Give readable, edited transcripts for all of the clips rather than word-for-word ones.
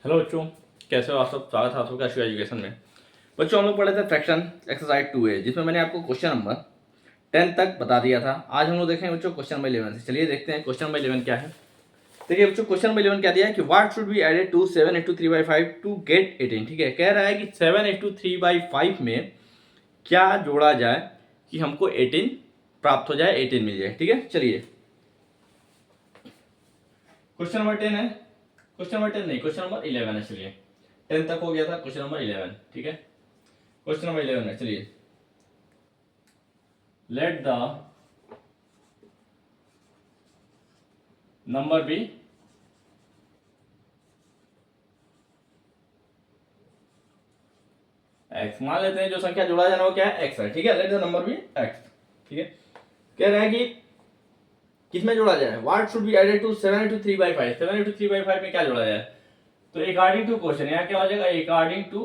Hello बच्चों, कैसे हो आप सब। स्वागत है आप सबका शिव एजुकेशन में। बच्चों, हम लोग पढ़े थे फ्रैक्शन एक्सरसाइज 2A, जिसमें मैंने आपको क्वेश्चन नंबर 10 तक बता दिया था। आज हम लोग देखेंगे बच्चों क्वेश्चन नंबर 11 से। चलिए देखते हैं क्वेश्चन नंबर 11 क्या है। देखिए बच्चों, क्वेश्चन नंबर 11 क्या दिया है कि what should be added to 7 × 3/5 to get 18। ठीक है, कह रहा है कि 7 × 3/5 में क्या जोड़ा जाए कि हमको 18 प्राप्त हो जाए, 18 मिल जाए। ठीक है, चलिए क्वेश्चन नंबर 10 है। क्वेश्चन नंबर 10 नहीं, क्वेश्चन नंबर 11 है। चलिए 10 तक हो गया था, क्वेश्चन नंबर 11। ठीक है, क्वेश्चन नंबर 11 है। चलिए, let the number be x. मान लेते हैं जो संख्या जोड़ा जाना वो क्या है, एक्स है। ठीक है, let the number be x. ठीक है, कह रहा है कि किसमें जोड़ा जाए, what should be added to 7 × 3/5। 7 × 3/5 में क्या जोड़ा जाए, तो अकॉर्डिंग टू क्वेश्चन यहाँ क्या हो जाएगा, अकॉर्डिंग टू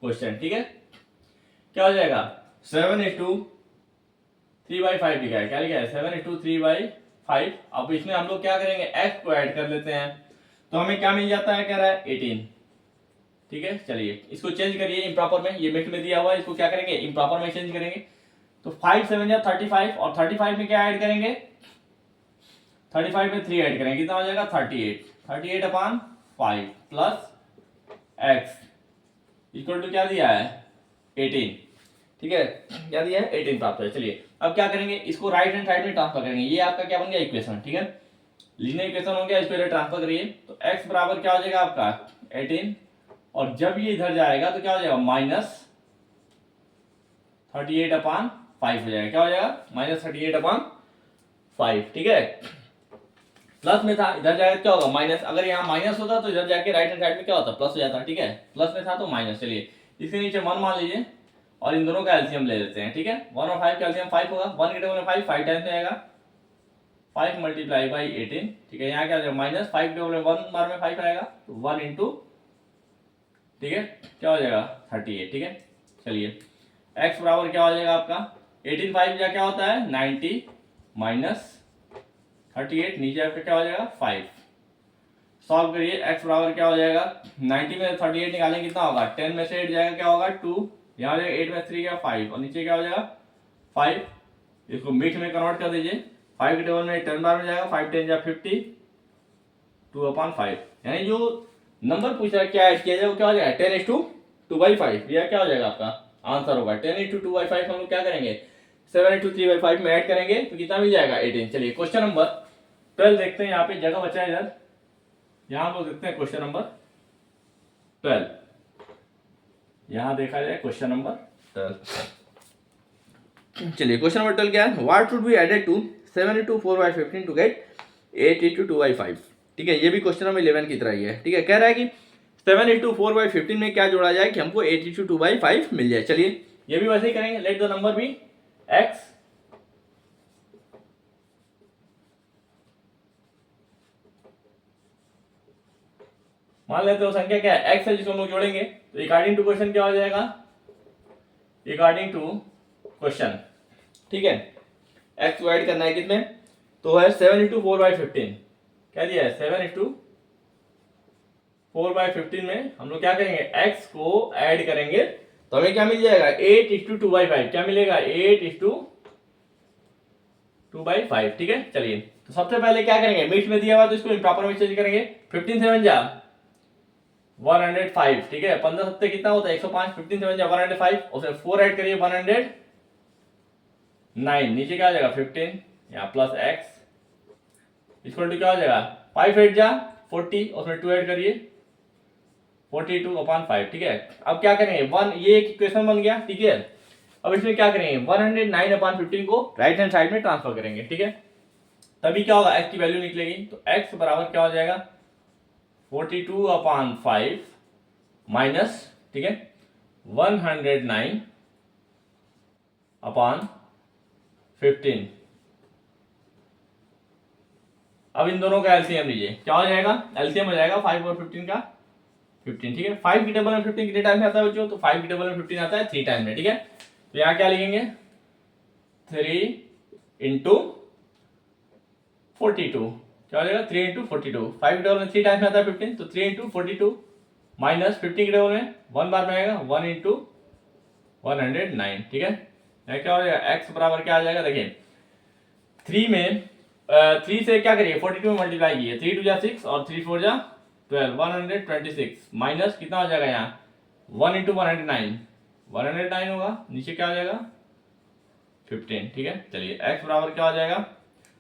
क्वेश्चन। ठीक है, क्या हो जाएगा, 7 × 3/5 लिखा है। क्या लिखा है, 7 × 3/5। अब इसमें हम लोग क्या करेंगे, एक्स को ऐड कर लेते हैं, तो हमें क्या मिल जाता है, कह रहा है 18। ठीक है, चलिए इसको चेंज करिए इम्प्रॉपर में। ये मिक्स में दिया हुआ है, इसको क्या करेंगे, इम्प्रॉपर में चेंज करेंगे। तो 5 7 या 35, और 35 में क्या ऐड करेंगे, 35 में 3 ऐड करेंगे, कितना हो जाएगा 38। 38/5 प्लस एक्स इक्वल टू क्या दिया है, 18। ठीक है, क्या दिया है, 18 प्राप्त है। चलिए अब क्या करेंगे, इसको राइट हैंड साइड में ट्रांसफर करेंगे। ये आपका क्या बन गया, इक्वेशन। ठीक है, लीनियर इक्वेशन हो गया, इसको ट्रांसफर करिए। तो x बराबर क्या हो जाएगा आपका 18, और जब ये इधर जाएगा तो क्या हो जाएगा, -38/5 हो जाएगा। क्या हो जाएगा, -38/5। ठीक है, प्लस में था, इधर जाएगा क्या होगा माइनस। अगर यहाँ माइनस होता तो इधर जाके राइट हैंड साइड में क्या होता, प्लस हो जाता। ठीक है, प्लस में था तो माइनस। चलिए इसके नीचे 1 मान लीजिए, और इन दोनों का एलसीएम ले लेते हैं। ठीक है, 1 और 5 का एलसीएम 5 होगा। 1 के टेबल में 5 टाइम्स में आएगा, 5 × 18। ठीक है, यहाँ क्या हो जाएगा, -5 के टेबल में 1 बार में 5 आएगा, तो 1 इंटू, ठीक है, क्या हो जाएगा 38। ठीक है, चलिए x बराबर क्या हो जाएगा आपका 18, 5 या क्या होता है 90 माइनस 38, नीचे आपका क्या हो जाएगा 5। सॉल्व करिए, x बराबर क्या हो जाएगा, 90 में 38 निकालेंगे कितना होगा, 10 में से 8 जाएगा क्या होगा 2, यहाँ हो जाएगा 8 में 3 क्या 5, और नीचे क्या हो जाएगा 5। इसको मिक्स में कन्वर्ट कर दीजिए। 5 के टेबल में 10 बार में जाएगा, 5 10 या 50, 2/5। यानी जो नंबर पूछ रहा है क्या ऐड किया जाए, वो क्या हो जाएगा 10:2/5। यह क्या हो जाएगा आपका आंसर होगा 10:2/5। हम लोग क्या करेंगे 7 × 3/5 में ऐड करेंगे तो कितना मिल जाएगा 18। चलिए क्वेश्चन नंबर 12 देखते हैं। यहाँ पे जगह बचा है इधर, यहाँ हम लोग देखते हैं क्वेश्चन नंबर 12। यहाँ देखा जाए क्वेश्चन नंबर 12। चलिए क्वेश्चन नंबर 12 क्या है, what should be added to 7 × 4/15 to get 8 × 2/5। ठीक है, ये भी क्वेश्चन नंबर 11 की तरह ही है। ठीक है, कह रहा है कि 7 × 4/15 में क्या जोड़ा जाए कि हमको 8 × 2/5 मिल जाए। चलिए ये भी वैसे ही करेंगे, let the number be x। मान लेते हो संख्या क्या है x है, जिसको हम लोग जोड़ेंगे, तो अकॉर्डिंग टू क्वेश्चन क्या हो जाएगा, अकॉर्डिंग टू क्वेश्चन। ठीक है, x को ऐड करना है कितने, तो है 7 × 4/15। क्या दिया है 7 × 4/15 में हम लोग क्या करेंगे, x को ऐड करेंगे तो हमें क्या मिल जाएगा 8:2/5। क्या मिलेगा 8:2/5। ठीक है, चलिए तो सबसे पहले क्या करेंगे, मिक्स में दिया हुआ तो इसको इम्प्रॉपर में चेंज करेंगे। 15 7 जा 105। ठीक है, 15 7 कितना होता है 105, 15 7 जा 105, उसमें 4 ऐड करिए 109, नीचे क्या आ जाएगा 15, यहाँ प्लस x इक्वल टू क्या हो जाएगा 5 8 जा 40, उसमें 2 ऐड करिए 42/5। ठीक है, अब क्या करेंगे 1, ये एक इक्वेशन बन गया। ठीक है, अब इसमें क्या करेंगे 109/15 को राइट हैंड साइड में ट्रांसफर करेंगे। ठीक है, तभी क्या होगा x की वैल्यू निकलेगी। तो x बराबर क्या हो जाएगा 42/5 माइनस, ठीक है 109/15। अब इन दोनों का एलसीएम लीजिए, क्या हो जाएगा, एलसीएम हो जाएगा 5 और 15 का 15। ठीक है, 5 की टेबल में 15 कितने टाइम में आता है बच्चों, तो 5 की टेबल में 15 आता है 3 टाइम में। ठीक है, तो यहाँ क्या लिखेंगे 3 × 42। क्या हो जाएगा 3 × 42। 5 की टेबल में 3 टाइम्स में आता है 15, तो 3 × 42 माइनस 15 के टेबल में 1 बार में आएगा 1 इंटू 109, ठीक है। क्या हो जाएगा x बराबर क्या आ जाएगा, देखिए 3 में 3 से क्या करिए 42 में मल्टीप्लाई कीजिए, 3 2 जा 6 और 3 4 जा 12, 126 माइनस कितना हो जाएगा यहाँ 1 इंटू 109 होगा, नीचे क्या हो जाएगा 15, ठीक है। चलिए x बराबर क्या हो जाएगा,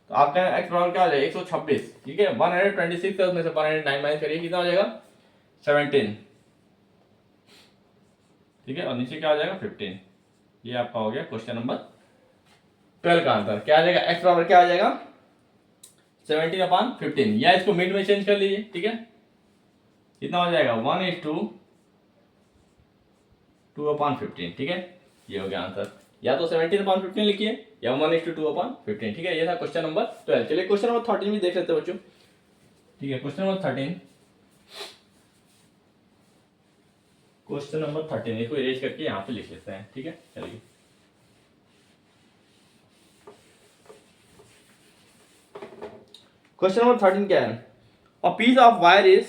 तो आपका x बराबर क्या हो जाएगा 126, ठीक है। 126 है उसमें से 109 माइनस करिए कितना हो जाएगा 17, ठीक है, और नीचे क्या हो जाएगा 15। ये आपका हो गया क्वेश्चन नंबर 12 का आंसर। क्या आ जाएगा x बराबर क्या आ जाएगा 17/15, या इसको मिड में चेंज कर लीजिए, ठीक है। कितना हो जाएगा 1:2/15, ठीक है। ये हो गया आंसर, या तो 17/15 लिखिए या 1:2/15, ठीक है। ये था क्वेश्चन नंबर 12। चलिए क्वेश्चन नंबर 13 भी देख लेते हैं बच्चों, ठीक है। क्वेश्चन नंबर 13 इसको इरेज करके यहाँ पे लिख लेते हैं, ठीक है। चलिए क्वेश्चन नंबर 13 क्या है, a piece of wire is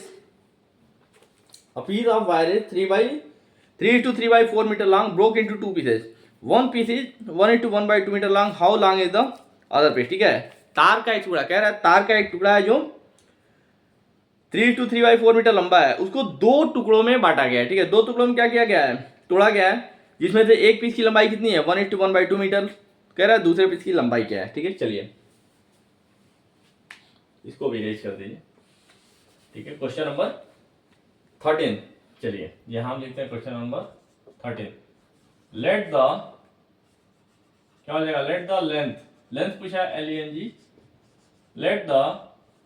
3/3 meter long, broke into 2 pieces. One piece is 1:1/2 meter long. How long is the other piece? ठीक है, तार का एक टुकड़ा, कह रहा है तार का एक टुकड़ा है जो 3:3/4 मीटर लंबा है, उसको 2 टुकड़ों में बांटा गया है, ठीक है। 2 टुकड़ों में क्या किया गया है, तोड़ा गया है, जिसमें से एक पीस की लंबाई कितनी है 1:1/2 मीटर, कह रहा है दूसरे पीस की लंबाई क्या है, ठीक है। चलिए इसको भी इरेज कर दीजिए, ठीक है। क्वेश्चन नंबर 13, चलिए यहां हम लिखते हैं क्वेश्चन नंबर 13। लेट द क्या हो जाएगा, लेट द लेंथ पूछा है LENG, let the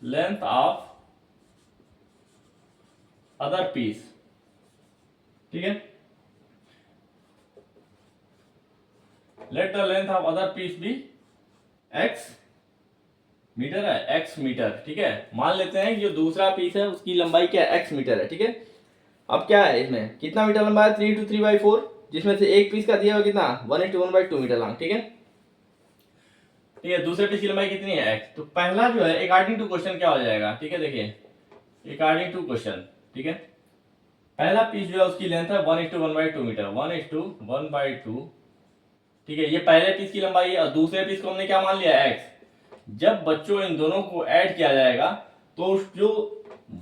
length of other piece, ठीक है। Let the length of other piece be x metre है, x मीटर, ठीक है। मान लेते हैं कि जो दूसरा पीस है उसकी लंबाई क्या है x मीटर है, ठीक है। अब क्या है इसमें कितना मीटर लंबा है 3:3/4, जिसमें से एक पीस का दिया हुआ कितना 1:1/2 मीटर लॉन्ग, ठीक है। ठीक है, दूसरे पीस की लंबाई कितनी है x, तो पहला जो है अकॉर्डिंग टू क्वेश्चन क्या हो जाएगा, ठीक है। देखिए अकॉर्डिंग टू क्वेश्चन, ठीक है, पहला पीस जो है उसकी लेंथ है 1:1/2 मीटर, 1:1/2, ठीक है। ये पहले पीस की लंबाई है और दूसरे पीस को हमने क्या मान लिया x। जब बच्चों इन दोनों को ऐड किया जाएगा तो जो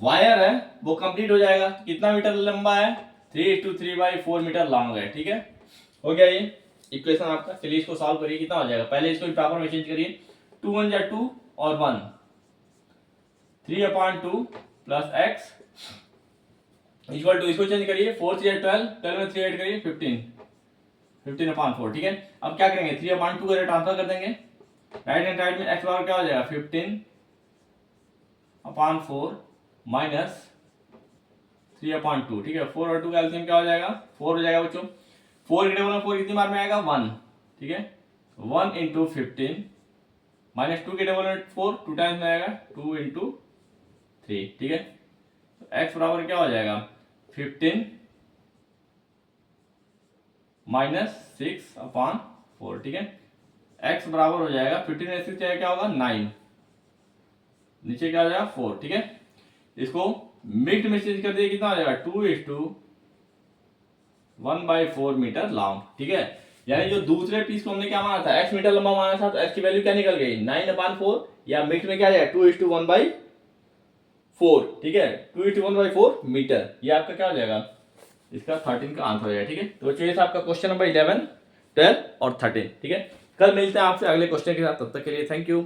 वायर है वो कंप्लीट हो जाएगा। कितना मीटर लंबा है 3:3/4 मीटर लॉन्ग है, ठीक है। हो गया ये इक्वेशन आपका। चलिए इसको सॉल्व करिए, कितना हो जाएगा, पहले इसको प्रॉपर में चेंज करिए, 2 1 जा 2 और 1, 3/2 प्लस x इक्वल टू, इसको चेंज करिए 4 3 12, 12 में 3 ऐड करिए 15/4, ठीक है। अब क्या करेंगे 3/2 का ट्रांसफर कर देंगे राइट हैंड साइड में, x बराबर क्या हो जाएगा 15/4 माइनस 3/2, ठीक है। 4 और 2 का एलसीएम क्या हो जाएगा 4 हो जाएगा बच्चों। 4 के टेबल में 4 कितनी बार में आएगा 1, ठीक है। 1 इंटू 15 माइनस 2 के टेबल में 4 2 टाइम्स में आएगा 2 इंटू 3, ठीक है। तो x बराबर क्या हो जाएगा 15 माइनस 6/4, ठीक है। x बराबर हो जाएगा 15 में 6 क्या होगा 9, नीचे क्या हो जाएगा 4, ठीक है। इसको मिक्स्ड में चेंज कर दिए, कितना हो जाएगा 2:1/4 मीटर लॉन्ग, ठीक है। यानी जो दूसरे पीस को हमने क्या माना था x मीटर लंबा माना था, तो x की वैल्यू क्या निकल गई 9/4, या मिक्स में क्या आ जाएगा 2:1/4, ठीक है। 2:1/4 मीटर, ये आपका क्या हो जाएगा इसका 13 का आंसर हो जाएगा, ठीक है। तो बच्चों ये था आपका क्वेश्चन नंबर 11 12 और 13, ठीक है। कल मिलते हैं आपसे अगले क्वेश्चन के साथ, तब तक के लिए थैंक यू।